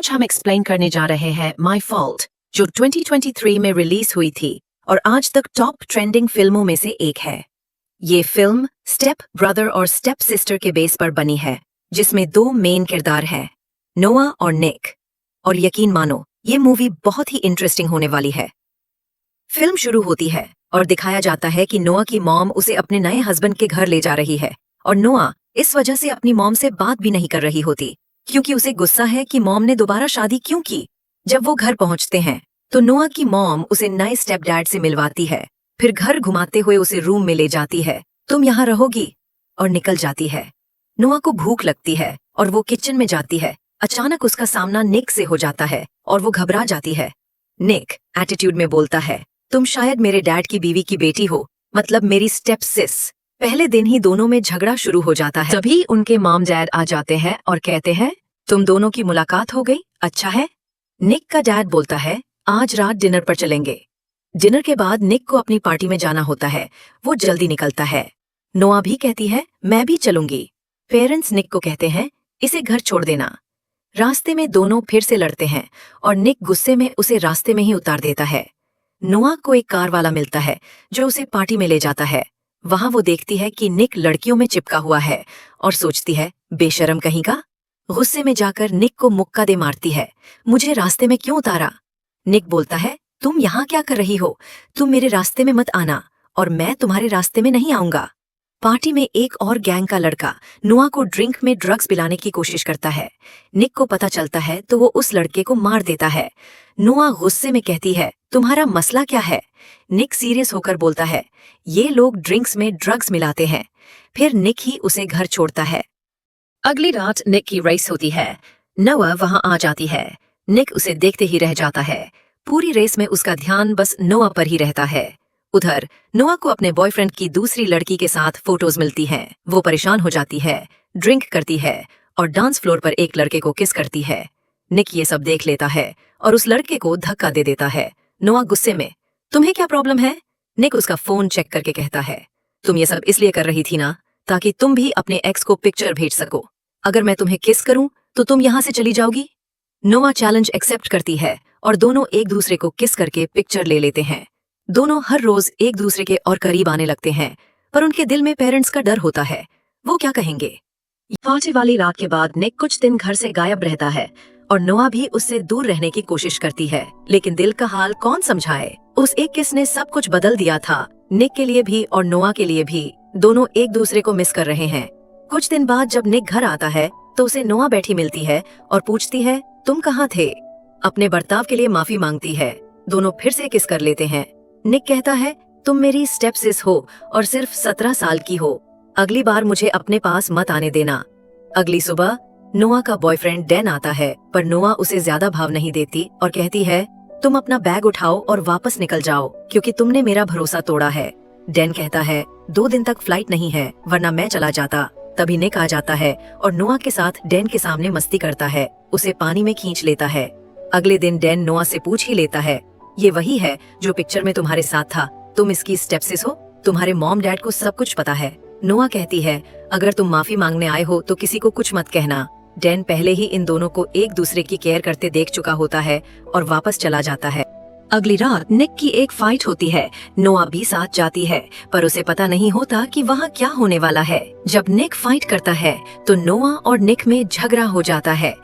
आज हम एक्सप्लेन करने जा रहे हैं माई फॉल्ट, जो 2023 में रिलीज हुई थी और आज तक टॉप ट्रेंडिंग फिल्मों में से एक है। ये फिल्म स्टेप ब्रदर और स्टेप सिस्टर के बेस पर बनी है, जिसमें दो मेन किरदार हैं, नोआ और निक। और यकीन मानो, ये मूवी बहुत ही इंटरेस्टिंग होने वाली है। फिल्म शुरू होती है और दिखाया जाता है कि नोआ की मॉम उसे अपने नए हस्बैंड के घर ले जा रही है और नोआ इस वजह से अपनी मॉम से बात भी नहीं कर रही होती, क्योंकि उसे गुस्सा है कि मॉम ने दोबारा शादी क्यों की। जब वो घर पहुंचते हैं तो नोआ की मॉम उसे नए स्टेप डैड से मिलवाती है, फिर घर घुमाते हुए उसे रूम में ले जाती है, तुम यहाँ रहोगी, और निकल जाती है। नोआ को भूख लगती है और वो किचन में जाती है। अचानक उसका सामना निक से हो जाता है और वो घबरा जाती है। निक एटीट्यूड में बोलता है, तुम शायद मेरे डैड की बीवी की बेटी हो, मतलब मेरी स्टेप सिस। पहले दिन ही दोनों में झगड़ा शुरू हो जाता है। तभी उनके मॉम डैड आ जाते हैं और कहते हैं, तुम दोनों की मुलाकात हो गई, अच्छा है। निक का डैड बोलता है, आज रात डिनर पर चलेंगे। डिनर के बाद निक को अपनी पार्टी में जाना होता है, वो जल्दी निकलता है। नोआ भी कहती है, मैं भी चलूंगी। पेरेंट्स निक को कहते हैं, इसे घर छोड़ देना। रास्ते में दोनों फिर से लड़ते हैं और निक गुस्से में उसे रास्ते में ही उतार देता है। नोआ को एक कार वाला मिलता है जो उसे पार्टी में ले जाता है। वहां वो देखती है कि निक लड़कियों में चिपका हुआ है और सोचती है, बेशरम कहीं का। गुस्से में जाकर निक को मुक्का दे मारती है, मुझे रास्ते में क्यों उतारा। निक बोलता है, तुम यहाँ क्या कर रही हो, तुम मेरे रास्ते में मत आना और मैं तुम्हारे रास्ते में नहीं आऊंगा। पार्टी में एक और गैंग का लड़का नोआ को ड्रिंक में ड्रग्स पिलाने की कोशिश करता है। निक को पता चलता है तो वो उस लड़के को मार देता है। नोआ गुस्से में कहती है, तुम्हारा मसला क्या है। निक सीरियस होकर बोलता है, ये लोग ड्रिंक्स में ड्रग्स मिलाते हैं। फिर निक ही उसे घर छोड़ता है। अगली रात निक की रेस होती है। नोआ वहां आ जाती है। निक उसे देखते ही रह जाता है। पूरी रेस में उसका ध्यान बस नोआ पर ही रहता है। उधर नोआ को अपने बॉयफ्रेंड की दूसरी लड़की के साथ फोटोज मिलती हैं। वो परेशान हो जाती है, ड्रिंक करती है और डांस फ्लोर पर एक लड़के को किस करती है। निक ये सब देख लेता है और उस लड़के को धक्का दे देता है। नोआ गुस्से में, तुम्हें क्या प्रॉब्लम है। निक उसका फोन चेक करके कहता है, तुम ये सब इसलिए कर रही थी ना, ताकि तुम भी अपने एक्स को पिक्चर भेज सको। अगर मैं तुम्हें किस करूं तो तुम यहाँ से चली जाओगी। नोआ चैलेंज एक्सेप्ट करती है और दोनों एक दूसरे को किस करके पिक्चर ले लेते हैं। दोनों हर रोज एक दूसरे के और करीब आने लगते हैं, पर उनके दिल में पेरेंट्स का डर होता है, वो क्या कहेंगे। पार्टी वाली रात के बाद निक कुछ दिन घर से गायब रहता है और नोआ भी उससे दूर रहने की कोशिश करती है, लेकिन दिल का हाल कौन समझाए। उस एक किस ने सब कुछ बदल दिया था, निक के लिए भी और नोआ के लिए भी। दोनों एक दूसरे को मिस कर रहे हैं। कुछ दिन बाद जब निक घर आता है तो उसे नोआ बैठी मिलती है और पूछती है, तुम कहाँ थे। अपने बर्ताव के लिए माफी मांगती है। दोनों फिर से किस कर लेते हैं। निक कहता है, तुम मेरी स्टेप सिस हो और सिर्फ 17 साल की हो, अगली बार मुझे अपने पास मत आने देना। अगली सुबह नोआ का बॉयफ्रेंड डैन आता है, पर नोआ उसे ज्यादा भाव नहीं देती और कहती है, तुम अपना बैग उठाओ और वापस निकल जाओ, क्योंकि तुमने मेरा भरोसा तोड़ा है। डैन कहता है, 2 दिन तक फ्लाइट नहीं है, वरना मैं चला जाता। तभी निक आ जाता है और नोआ के साथ डैन के सामने मस्ती करता है, उसे पानी में खींच लेता है। अगले दिन डैन नोआ से पूछ ही लेता है, ये वही है जो पिक्चर में तुम्हारे साथ था, तुम इसकी स्टेप सिस हो, तुम्हारे मॉम डैड को सब कुछ पता है। नोआ कहती है, अगर तुम माफी मांगने आए हो तो किसी को कुछ मत कहना। डैन पहले ही इन दोनों को एक दूसरे की केयर करते देख चुका होता है और वापस चला जाता है। अगली रात निक की एक फाइट होती है। नोआ भी साथ जाती है, पर उसे पता नहीं होता कि वहाँ क्या होने वाला है। जब निक फाइट करता है तो नोआ और निक में झगड़ा हो जाता है।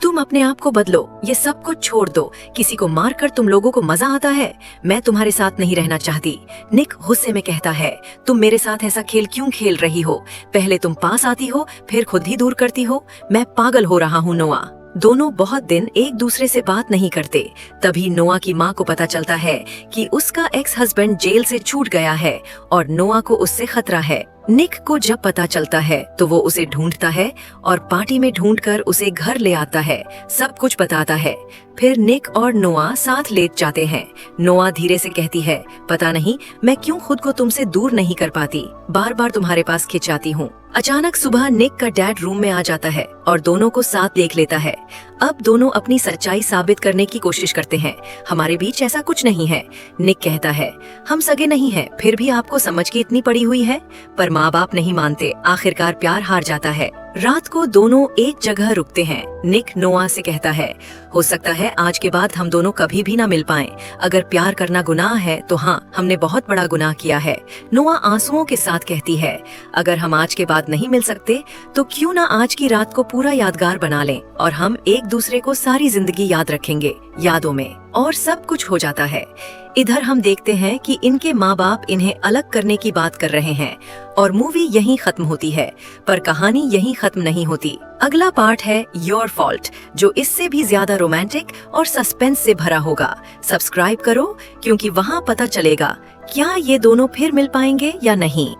तुम अपने आप को बदलो, ये सब कुछ छोड़ दो, किसी को मारकर तुम लोगों को मजा आता है, मैं तुम्हारे साथ नहीं रहना चाहती। निक गुस्से में कहता है, तुम मेरे साथ ऐसा खेल क्यों खेल रही हो, पहले तुम पास आती हो फिर खुद ही दूर करती हो, मैं पागल हो रहा हूँ। नोआ दोनों बहुत दिन एक दूसरे से बात नहीं करते। तभी नोआ की माँ को पता चलता है कि उसका एक्स हस्बैंड जेल से छूट गया है और नोआ को उससे खतरा है। निक को जब पता चलता है तो वो उसे ढूंढता है और पार्टी में ढूंढकर उसे घर ले आता है, सब कुछ बताता है। फिर निक और नोआ साथ लेट जाते हैं। नोआ धीरे से कहती है, पता नहीं मैं क्यों खुद को तुमसे दूर नहीं कर पाती, बार बार तुम्हारे पास खिंचाती हूँ। अचानक सुबह निक का डैड रूम में आ जाता है और दोनों को साथ देख लेता है। अब दोनों अपनी सच्चाई साबित करने की कोशिश करते हैं, हमारे बीच ऐसा कुछ नहीं है। निक कहता है, हम सगे नहीं हैं, फिर भी आपको समझ की इतनी पड़ी हुई है। पर माँ बाप नहीं मानते, आखिरकार प्यार हार जाता है। रात को दोनों एक जगह रुकते हैं। निक नोआ से कहता है, हो सकता है आज के बाद हम दोनों कभी भी ना मिल पाएं। अगर प्यार करना गुनाह है तो हाँ, हमने बहुत बड़ा गुनाह किया है। नोआ आंसुओं के साथ कहती है, अगर हम आज के बाद नहीं मिल सकते तो क्यों ना आज की रात को पूरा यादगार बना लें और हम एक दूसरे को सारी जिंदगी याद रखेंगे, यादों में। और सब कुछ हो जाता है। इधर हम देखते हैं कि इनके माँ बाप इन्हें अलग करने की बात कर रहे हैं और मूवी यहीं खत्म होती है, पर कहानी यहीं खत्म नहीं होती। अगला पार्ट है योर फॉल्ट, जो इससे भी ज्यादा रोमांटिक और सस्पेंस से भरा होगा। सब्सक्राइब करो, क्योंकि वहाँ पता चलेगा क्या ये दोनों फिर मिल पाएंगे या नहीं।